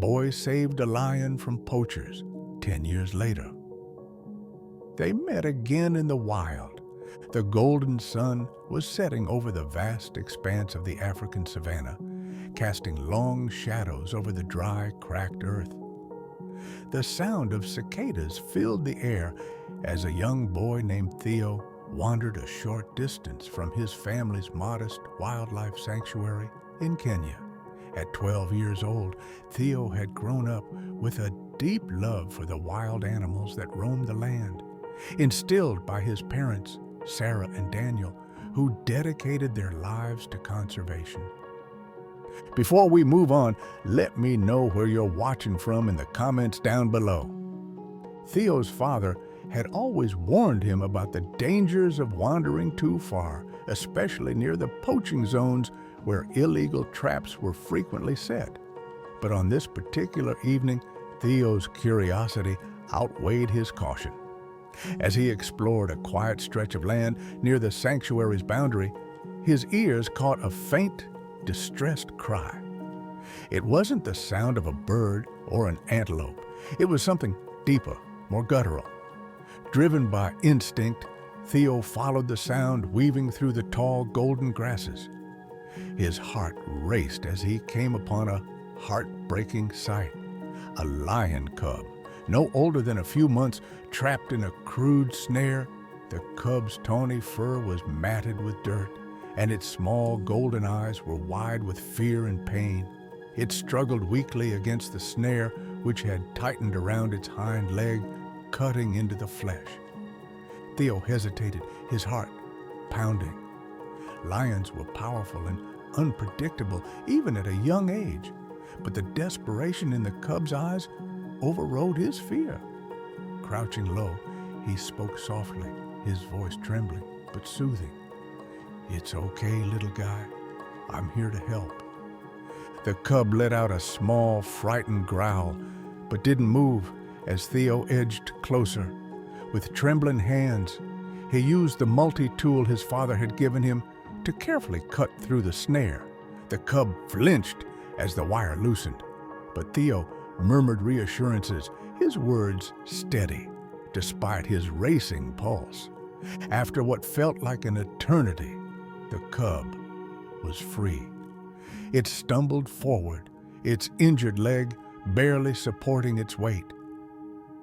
boy saved a lion from poachers 10 years later. They met again in the wild. The golden sun was setting over the vast expanse of the African savanna, casting long shadows over the dry, cracked earth. The sound of cicadas filled the air as a young boy named Theo wandered a short distance from his family's modest wildlife sanctuary in Kenya. At 12 years old, Theo had grown up with a deep love for the wild animals that roamed the land, instilled by his parents, Sarah and Daniel, who dedicated their lives to conservation. Before we move on, let me know where you're watching from in the comments down below. Theo's father had always warned him about the dangers of wandering too far, especially near the poaching zones where illegal traps were frequently set. But on this particular evening, Theo's curiosity outweighed his caution. As he explored a quiet stretch of land near the sanctuary's boundary, his ears caught a faint, distressed cry. It wasn't the sound of a bird or an antelope. It was something deeper, more guttural. Driven by instinct, Theo followed the sound weaving through the tall golden grasses. His heart raced as he came upon a heartbreaking sight. A lion cub, no older than a few months, trapped in a crude snare. The cub's tawny fur was matted with dirt, and its small golden eyes were wide with fear and pain. It struggled weakly against the snare, which had tightened around its hind leg, cutting into the flesh. Theo hesitated, his heart pounding. Lions were powerful and unpredictable, even at a young age, but the desperation in the cub's eyes overrode his fear. Crouching low, he spoke softly, his voice trembling but soothing. "It's okay, little guy. I'm here to help." The cub let out a small, frightened growl, but didn't move as Theo edged closer. With trembling hands, he used the multi-tool his father had given him to carefully cut through the snare. The cub flinched as the wire loosened, but Theo murmured reassurances, his words steady, despite his racing pulse. After what felt like an eternity, the cub was free. It stumbled forward, its injured leg barely supporting its weight.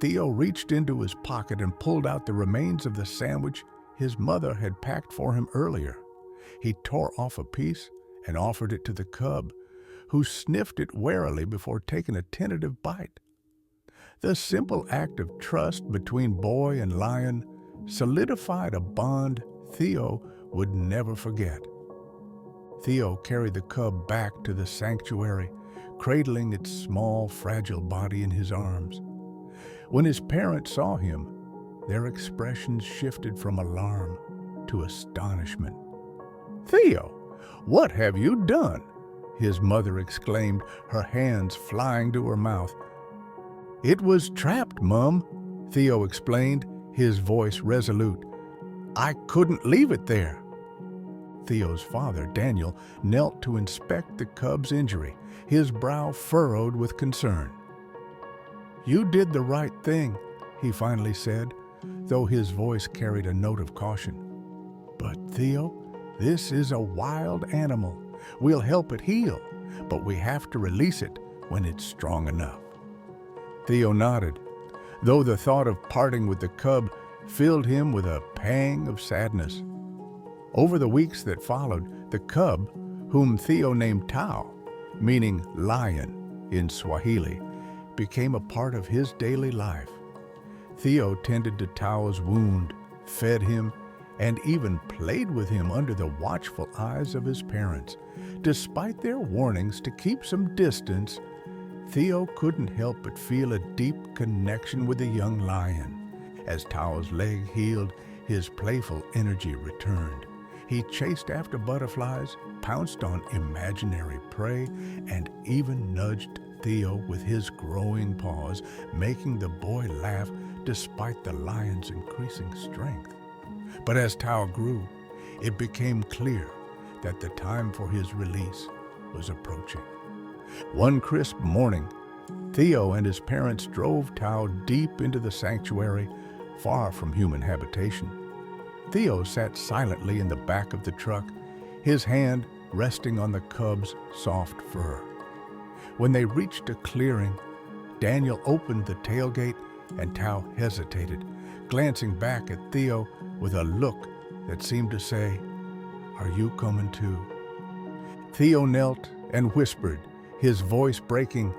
Theo reached into his pocket and pulled out the remains of the sandwich his mother had packed for him earlier. He tore off a piece and offered it to the cub, who sniffed it warily before taking a tentative bite. The simple act of trust between boy and lion solidified a bond Theo would never forget. Theo carried the cub back to the sanctuary, cradling its small, fragile body in his arms. When his parents saw him, their expressions shifted from alarm to astonishment. "Theo, what have you done?" his mother exclaimed, her hands flying to her mouth. "It was trapped, Mum," Theo explained, his voice resolute. "I couldn't leave it there." Theo's father, Daniel, knelt to inspect the cub's injury, his brow furrowed with concern. "You did the right thing," he finally said, though his voice carried a note of caution. "But Theo, this is a wild animal. We'll help it heal, but we have to release it when it's strong enough." Theo nodded, though the thought of parting with the cub filled him with a pang of sadness. Over the weeks that followed, the cub, whom Theo named Tao, meaning lion in Swahili, became a part of his daily life. Theo tended to Tao's wound, fed him, and even played with him under the watchful eyes of his parents. Despite their warnings to keep some distance, Theo couldn't help but feel a deep connection with the young lion. As Tao's leg healed, his playful energy returned. He chased after butterflies, pounced on imaginary prey, and even nudged Theo with his growing paws, making the boy laugh despite the lion's increasing strength. But as Tao grew, it became clear that the time for his release was approaching. One crisp morning, Theo and his parents drove Tao deep into the sanctuary, far from human habitation. Theo sat silently in the back of the truck, his hand resting on the cub's soft fur. When they reached a clearing, Daniel opened the tailgate and Tao hesitated, glancing back at Theo with a look that seemed to say, "Are you coming too?" Theo knelt and whispered, his voice breaking,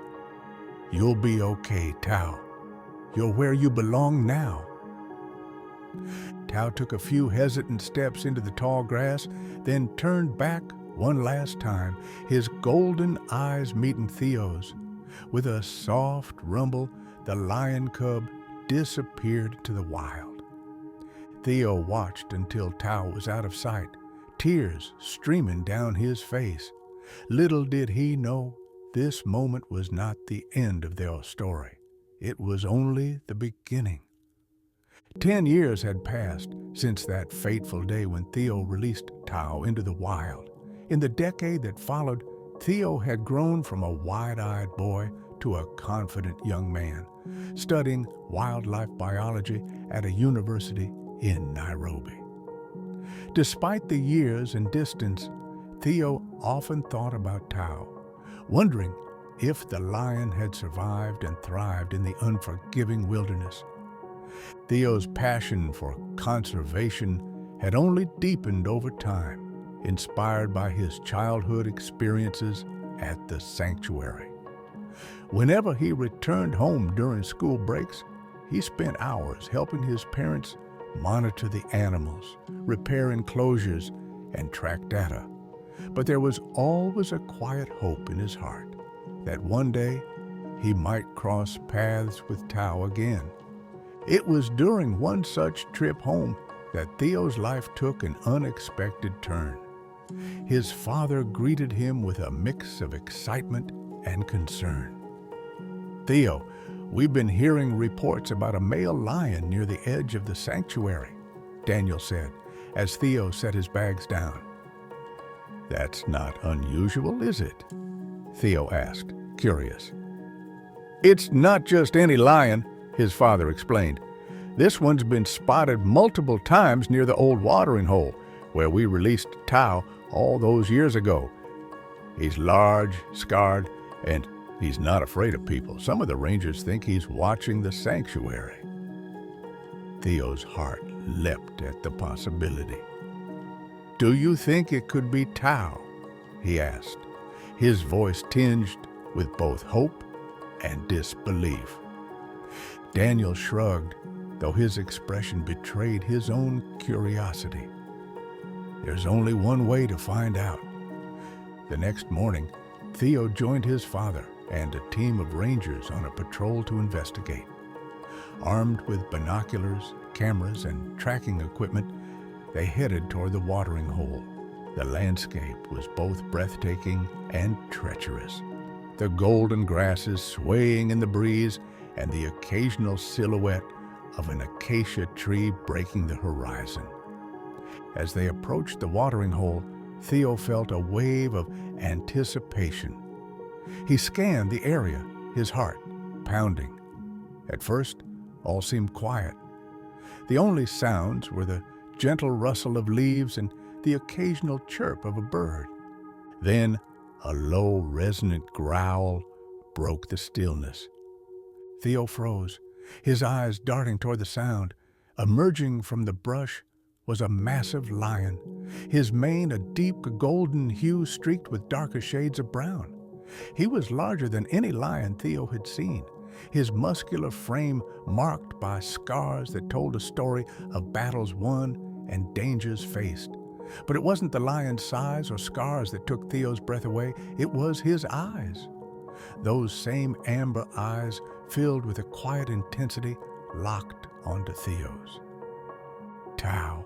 "You'll be okay, Tao. You're where you belong now." Tao took a few hesitant steps into the tall grass, then turned back one last time, his golden eyes meeting Theo's. With a soft rumble, the lion cub disappeared to the wild. Theo watched until Tao was out of sight, tears streaming down his face. Little did he know this moment was not the end of their story. It was only the beginning. 10 years had passed since that fateful day when Theo released Tao into the wild. In the decade that followed, Theo had grown from a wide-eyed boy to a confident young man, studying wildlife biology at a university in Nairobi. Despite the years and distance, Theo often thought about Tao, wondering if the lion had survived and thrived in the unforgiving wilderness. Theo's passion for conservation had only deepened over time, inspired by his childhood experiences at the sanctuary. Whenever he returned home during school breaks, he spent hours helping his parents monitor the animals, repair enclosures, and track data. But there was always a quiet hope in his heart that one day he might cross paths with Tao again. It was during one such trip home that Theo's life took an unexpected turn. His father greeted him with a mix of excitement and concern. "Theo, we've been hearing reports about a male lion near the edge of the sanctuary," Daniel said, as Theo set his bags down. "That's not unusual, is it?" Theo asked, curious. "It's not just any lion," his father explained. "This one's been spotted multiple times near the old watering hole, where we released Tao all those years ago. He's large, scarred, and he's not afraid of people. Some of the rangers think he's watching the sanctuary." Theo's heart leapt at the possibility. "Do you think it could be Tao?" he asked, his voice tinged with both hope and disbelief. Daniel shrugged, though his expression betrayed his own curiosity. "There's only one way to find out." The next morning, Theo joined his father and a team of rangers on a patrol to investigate. Armed with binoculars, cameras, and tracking equipment, they headed toward the watering hole. The landscape was both breathtaking and treacherous, the golden grasses swaying in the breeze and the occasional silhouette of an acacia tree breaking the horizon. As they approached the watering hole, Theo felt a wave of anticipation. He scanned the area, his heart pounding. At first, all seemed quiet. The only sounds were the gentle rustle of leaves and the occasional chirp of a bird. Then, a low, resonant growl broke the stillness. Theo froze, his eyes darting toward the sound. Emerging from the brush was a massive lion, his mane a deep golden hue streaked with darker shades of brown. He was larger than any lion Theo had seen, his muscular frame marked by scars that told a story of battles won and dangers faced. But it wasn't the lion's size or scars that took Theo's breath away, it was his eyes. Those same amber eyes, filled with a quiet intensity, locked onto Theo's. "Tao,"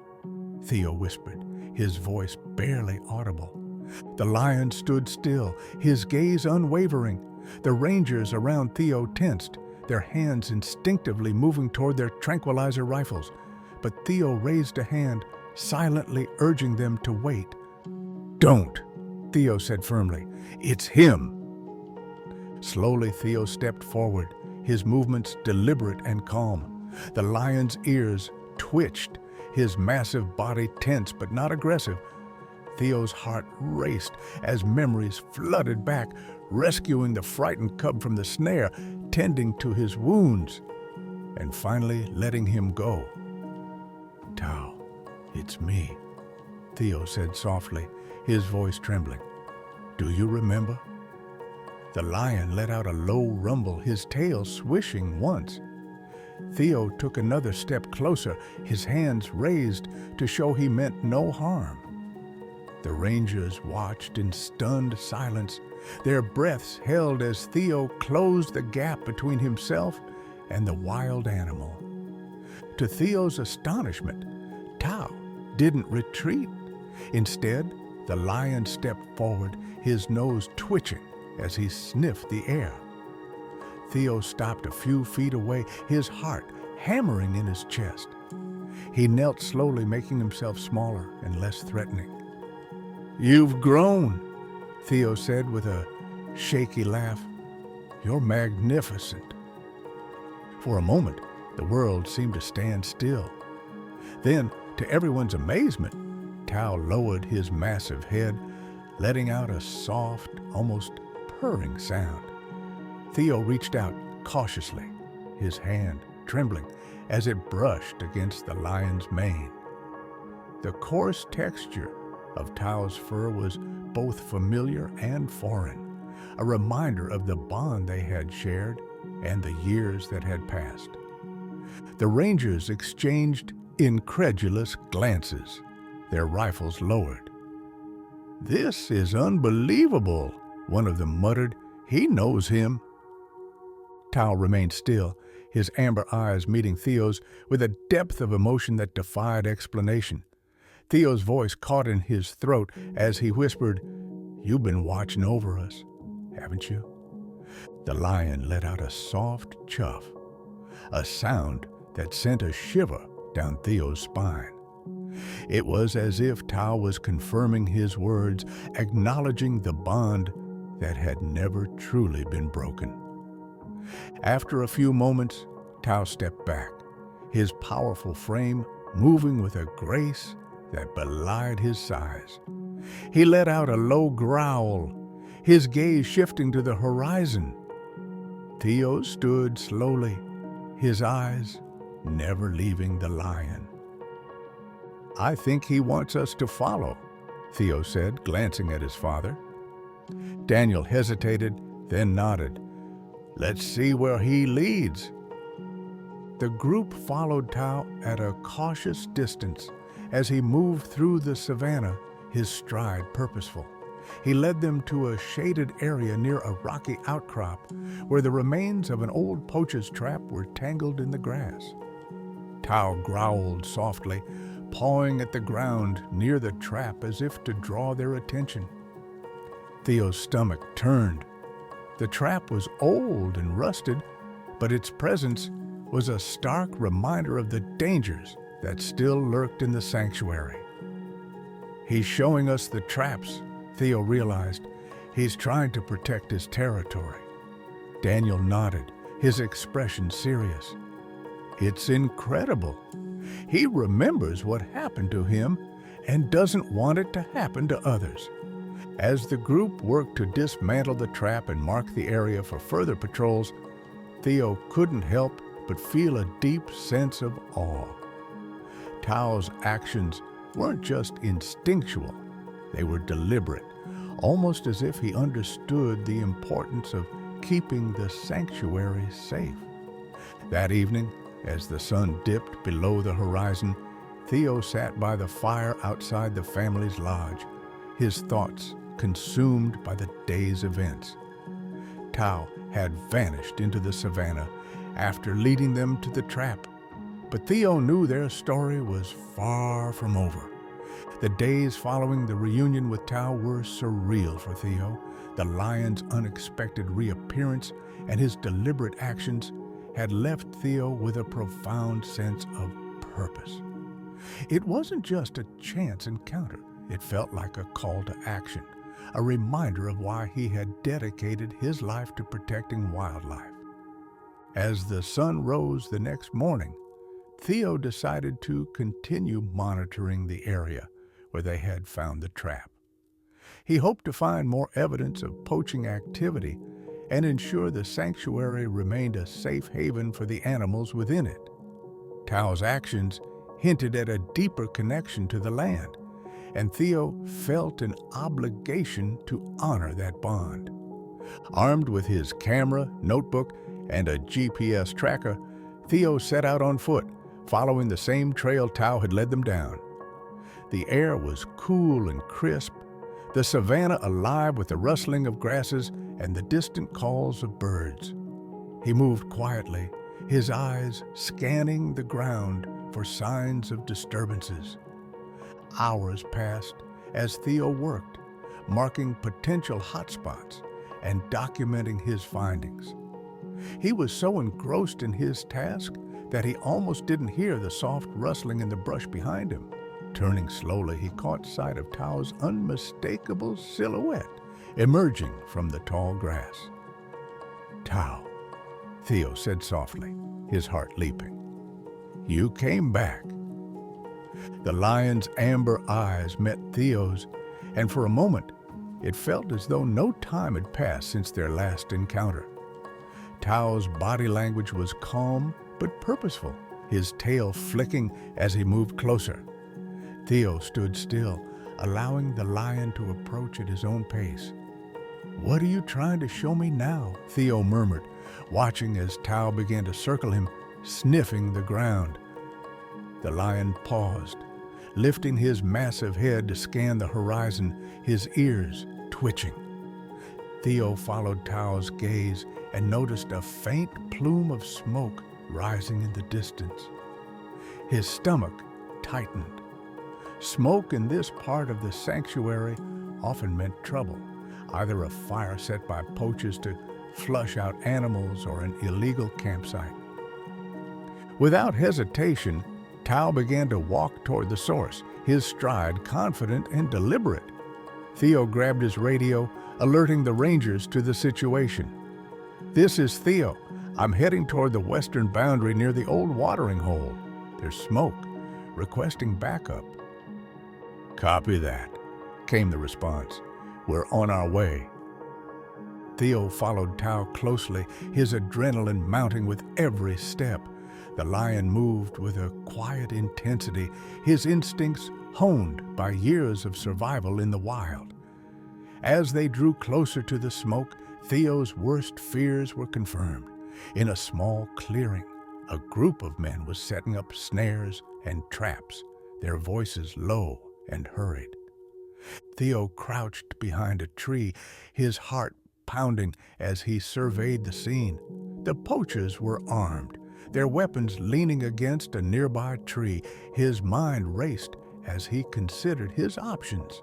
Theo whispered, his voice barely audible. The lion stood still, his gaze unwavering. The rangers around Theo tensed, their hands instinctively moving toward their tranquilizer rifles. But Theo raised a hand, silently urging them to wait. "Don't," Theo said firmly. "It's him." Slowly, Theo stepped forward, his movements deliberate and calm. The lion's ears twitched, his massive body tense but not aggressive. Theo's heart raced as memories flooded back, rescuing the frightened cub from the snare, tending to his wounds, and finally letting him go. "Tao, it's me," Theo said softly, his voice trembling. "Do you remember?" The lion let out a low rumble, his tail swishing once. Theo took another step closer, his hands raised to show he meant no harm. The rangers watched in stunned silence, their breaths held as Theo closed the gap between himself and the wild animal. To Theo's astonishment, Tao didn't retreat. Instead, the lion stepped forward, his nose twitching as he sniffed the air. Theo stopped a few feet away, his heart hammering in his chest. He knelt slowly, making himself smaller and less threatening. "You've grown," Theo said with a shaky laugh. "You're magnificent." For a moment, the world seemed to stand still. Then, to everyone's amazement, Tao lowered his massive head, letting out a soft, almost purring sound. Theo reached out cautiously, his hand trembling as it brushed against the lion's mane. The coarse texture of Tao's fur was both familiar and foreign, a reminder of the bond they had shared and the years that had passed. The rangers exchanged incredulous glances, their rifles lowered. "This is unbelievable," one of them muttered. "He knows him." Tao remained still, his amber eyes meeting Theo's with a depth of emotion that defied explanation. Theo's voice caught in his throat as he whispered, "You've been watching over us, haven't you?" The lion let out a soft chuff, a sound that sent a shiver down Theo's spine. It was as if Tao was confirming his words, acknowledging the bond that had never truly been broken. After a few moments, Tao stepped back, his powerful frame moving with a grace that belied his size. He let out a low growl, his gaze shifting to the horizon. Theo stood slowly, his eyes never leaving the lion. "I think he wants us to follow," Theo said, glancing at his father. Daniel hesitated, then nodded. "Let's see where he leads." The group followed Tao at a cautious distance as he moved through the savanna, his stride purposeful. He led them to a shaded area near a rocky outcrop where the remains of an old poacher's trap were tangled in the grass. Tao growled softly, pawing at the ground near the trap as if to draw their attention. Theo's stomach turned. The trap was old and rusted, but its presence was a stark reminder of the dangers that still lurked in the sanctuary. "He's showing us the traps," Theo realized. "He's trying to protect his territory." Daniel nodded, his expression serious. "It's incredible. He remembers what happened to him and doesn't want it to happen to others." As the group worked to dismantle the trap and mark the area for further patrols, Theo couldn't help but feel a deep sense of awe. Tao's actions weren't just instinctual, they were deliberate, almost as if he understood the importance of keeping the sanctuary safe. That evening, as the sun dipped below the horizon, Theo sat by the fire outside the family's lodge, his thoughts consumed by the day's events. Tao had vanished into the savanna after leading them to the trap, but Theo knew their story was far from over. The days following the reunion with Tao were surreal for Theo. The lion's unexpected reappearance and his deliberate actions had left Theo with a profound sense of purpose. It wasn't just a chance encounter, it felt like a call to action, a reminder of why he had dedicated his life to protecting wildlife. As the sun rose the next morning, Theo decided to continue monitoring the area where they had found the trap. He hoped to find more evidence of poaching activity and ensure the sanctuary remained a safe haven for the animals within it. Tao's actions hinted at a deeper connection to the land, and Theo felt an obligation to honor that bond. Armed with his camera, notebook, and a GPS tracker, Theo set out on foot, following the same trail Tao had led them down. The air was cool and crisp, the savanna alive with the rustling of grasses and the distant calls of birds. He moved quietly, his eyes scanning the ground for signs of disturbances. Hours passed as Theo worked, marking potential hotspots and documenting his findings. He was so engrossed in his task that he almost didn't hear the soft rustling in the brush behind him. Turning slowly, he caught sight of Tao's unmistakable silhouette emerging from the tall grass. "Tao," Theo said softly, his heart leaping. "You came back." The lion's amber eyes met Theo's, and for a moment, it felt as though no time had passed since their last encounter. Tao's body language was calm but purposeful, his tail flicking as he moved closer. Theo stood still, allowing the lion to approach at his own pace. "What are you trying to show me now?" Theo murmured, watching as Tao began to circle him, sniffing the ground. The lion paused, lifting his massive head to scan the horizon, his ears twitching. Theo followed Tao's gaze and noticed a faint plume of smoke rising in the distance. His stomach tightened. Smoke in this part of the sanctuary often meant trouble, either a fire set by poachers to flush out animals or an illegal campsite. Without hesitation, Tao began to walk toward the source, his stride confident and deliberate. Theo grabbed his radio, alerting the rangers to the situation. "This is Theo. I'm heading toward the western boundary near the old watering hole. There's smoke. Requesting backup." "Copy that," came the response. "We're on our way." Theo followed Tao closely, his adrenaline mounting with every step. The lion moved with a quiet intensity, his instincts honed by years of survival in the wild. As they drew closer to the smoke, Theo's worst fears were confirmed. In a small clearing, a group of men was setting up snares and traps, their voices low and hurried. Theo crouched behind a tree, his heart pounding as he surveyed the scene. The poachers were armed, their weapons leaning against a nearby tree. His mind raced as he considered his options.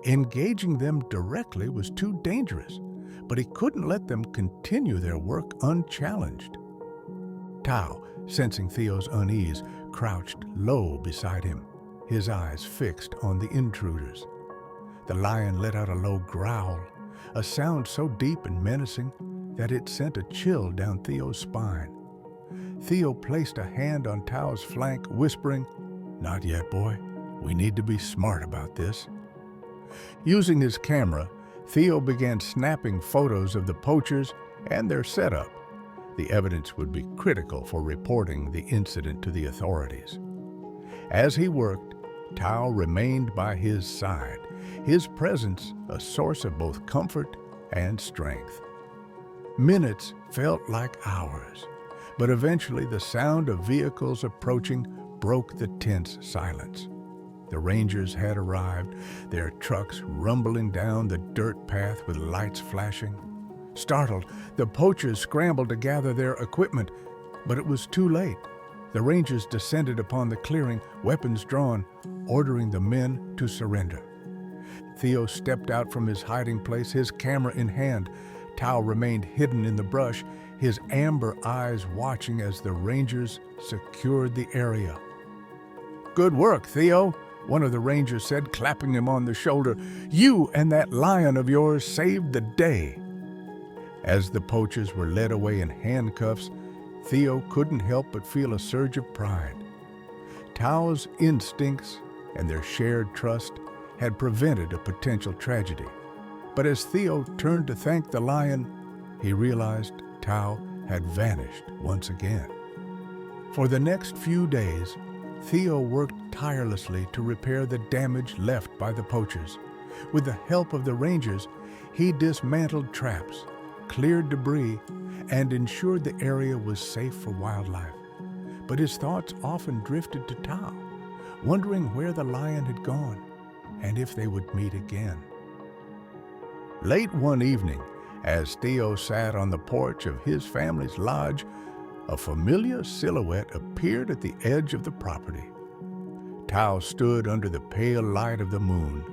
Engaging them directly was too dangerous, but he couldn't let them continue their work unchallenged. Tao, sensing Theo's unease, crouched low beside him, his eyes fixed on the intruders. The lion let out a low growl, a sound so deep and menacing that it sent a chill down Theo's spine. Theo placed a hand on Tao's flank, whispering, "Not yet, boy. We need to be smart about this." Using his camera, Theo began snapping photos of the poachers and their setup. The evidence would be critical for reporting the incident to the authorities. As he worked, Tao remained by his side, his presence a source of both comfort and strength. Minutes felt like hours, but eventually the sound of vehicles approaching broke the tense silence. The rangers had arrived, their trucks rumbling down the dirt path with lights flashing. Startled, the poachers scrambled to gather their equipment, but it was too late. The rangers descended upon the clearing, weapons drawn, ordering the men to surrender. Theo stepped out from his hiding place, his camera in hand. Tao remained hidden in the brush, his amber eyes watching as the rangers secured the area. "Good work, Theo. one of the rangers said, clapping him on the shoulder. "You and that lion of yours saved the day." As the poachers were led away in handcuffs, Theo couldn't help but feel a surge of pride. Tao's instincts and their shared trust had prevented a potential tragedy. But as Theo turned to thank the lion, he realized Tao had vanished once again. For the next few days, Theo worked tirelessly to repair the damage left by the poachers. With the help of the rangers, he dismantled traps, cleared debris, and ensured the area was safe for wildlife. But his thoughts often drifted to Tao, wondering where the lion had gone and if they would meet again. Late one evening, as Theo sat on the porch of his family's lodge, a familiar silhouette appeared at the edge of the property. Tao stood under the pale light of the moon,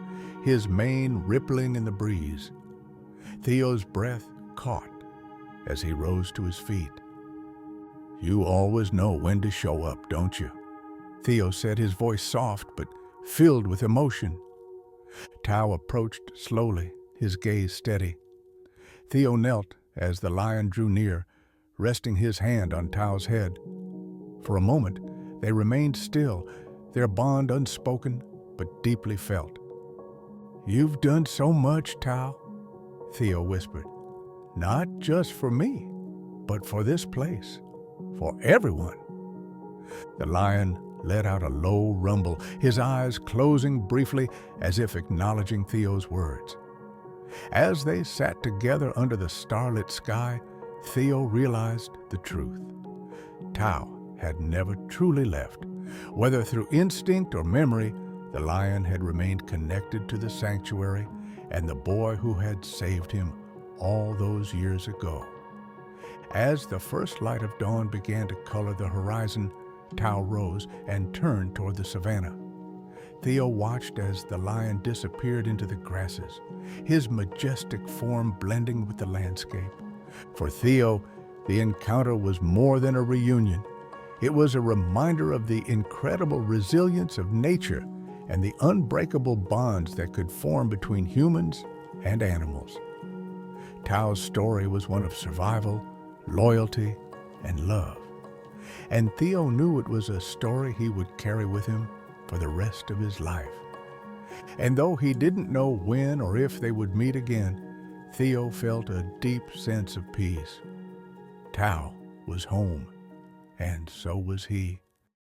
his mane rippling in the breeze. Theo's breath caught as he rose to his feet. "You always know when to show up, don't you?" Theo said, his voice soft but filled with emotion. Tao approached slowly, his gaze steady. Theo knelt as the lion drew near, resting his hand on Tao's head. For a moment, they remained still, their bond unspoken but deeply felt. "You've done so much, Tao," Theo whispered. "Not just for me, but for this place, for everyone." The lion let out a low rumble, his eyes closing briefly as if acknowledging Theo's words. As they sat together under the starlit sky, Theo realized the truth. Tao had never truly left. Whether through instinct or memory, the lion had remained connected to the sanctuary and the boy who had saved him all those years ago. As the first light of dawn began to color the horizon, Tao rose and turned toward the savanna. Theo watched as the lion disappeared into the grasses, his majestic form blending with the landscape. For Theo, the encounter was more than a reunion. It was a reminder of the incredible resilience of nature and the unbreakable bonds that could form between humans and animals. Tao's story was one of survival, loyalty, and love. And Theo knew it was a story he would carry with him for the rest of his life. And though he didn't know when or if they would meet again, Theo felt a deep sense of peace. Tao was home, and so was he.